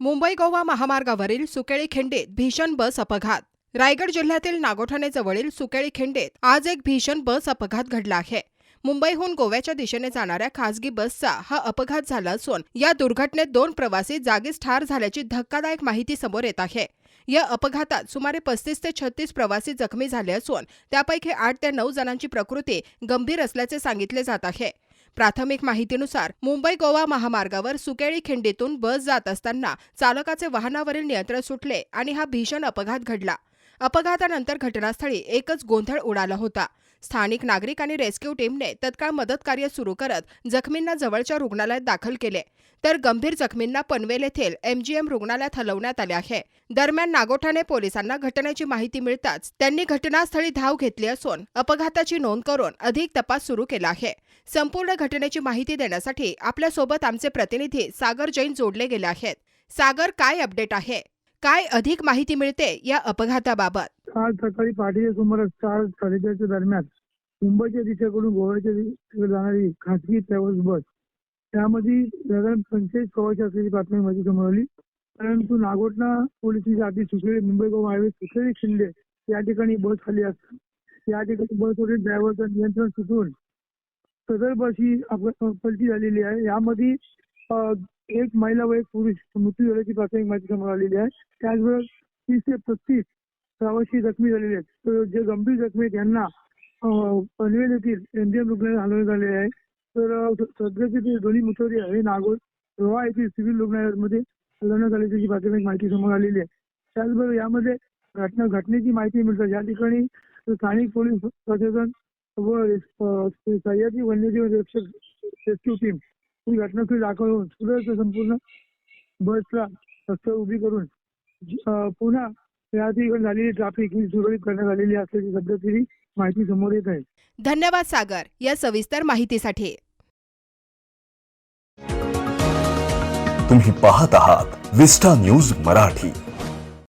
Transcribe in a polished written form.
मुंबई गोवा महामार्गावरील सुकेळी खिंडीत भीषण बस अपघात. रायगड जिल्ह्यातील नागोठाणे जवळील सुकेळी खिंडीत आज एक भीषण बस अपघात घडला आहे. मुंबईहून गोव्याच्या दिशेने जाणाऱ्या खासगी बसचा हा अपघात झाला असून या दुर्घटनेत 2 प्रवासी जागीच ठार झाल्याची धक्कादायक माहिती समोर येत आहे. या अपघातात सुमारे 35 ते 36 प्रवासी जखमी झाले असून त्यापैकी 8 ते 9 जणांची प्रकृती गंभीर असल्याचे सांगितले जात आहे. प्राथमिक माहितीनुसार मुंबई गोवा महामार्गावर सुकेळी खिंडीतून बस जात असताना चालकाचे वाहनावरील नियंत्रण सुटले आणि हा भीषण अपघात घडला. अपघातानंतर घटनास्थळी एकच गोंधळ उडाला होता. स्थानिक नागरिक आणि रेस्क्यू टीमने तत्काळ मदत कार्य सुरू करत जखमींना जवळच्या रुग्णालयात दाखल केले, तर गंभीर जखमींना पनवेल येथील MGM रुग्णालयात हलवण्यात आले आहे. दरम्यान नागोठाणे पोलिसांना घटनेची माहिती मिळताच त्यांनी घटनास्थळी धाव घेतली असून अपघाताची नोंद करून अधिक तपास सुरू केला आहे. संपूर्ण घटनेची माहिती देण्यासाठी आपल्यासोबत आमचे प्रतिनिधी सागर जैन जोडले गेले आहेत. सागर, काय अपडेट आहे? काय अधिक माहिती मिळते या अपघाताबाबत? आज सकाळी पहाटेच्या सुमारास 4:30 दरम्यान मुंबईच्या दिशेकडून गोव्याच्या दिशेकडे जाणारी खासगी ट्रॅव्हल्स बस, त्यामध्ये साधारण 45 प्रवासी असल्याची प्राथमिक माहिती समोर आली. परंतु नागोठणा पोलिस आधी सुकेळी मुंबई गोवा हायवे सुकेळी खिंडे या ठिकाणी बस खाली असतात. या ठिकाणी बसवरील ड्रायव्हरचं नियंत्रण सुटून सदर बस ही पलटी झालेली आहे. यामध्ये एक महिला व एक पुरुष मृत्यू झाल्याची प्राथमिक माहिती समोर आलेली आहे. त्याचबरोबर 30 ते 35 प्रवासी जखमी झालेले आहेत. तर जे गंभीर जखमी आहेत त्यांना पनवेल येथील MGM रुग्णालयात हलवण्यात आले आहे. तर सध्याचे ते दोन्ही मृतदेह हे गोवा येथील सिव्हिल रुग्णालयामध्ये हलवण्यात आल्याची प्राथमिक माहिती समोर आलेली आहे. त्याचबरोबर यामध्ये घटनेची माहिती मिळतात. या ठिकाणी स्थानिक पोलीस प्रशासन व सह्याद्री वन्यजीव रेस्क्यू टीम ही घटनास्थळी दाखल होऊन सुरक्षा संपूर्ण बसला रस्त्यावर उभी करून पुन्हा या ठिकाणी झालेली ट्रॅफिक ही सुरळीत करण्यात आलेली असल्याची सध्या तरी माहिती समोर येत आहे. धन्यवाद सागर, या सविस्तर माहितीसाठी. तुम्ही पाहत आहात विस्टा न्यूज मराठी.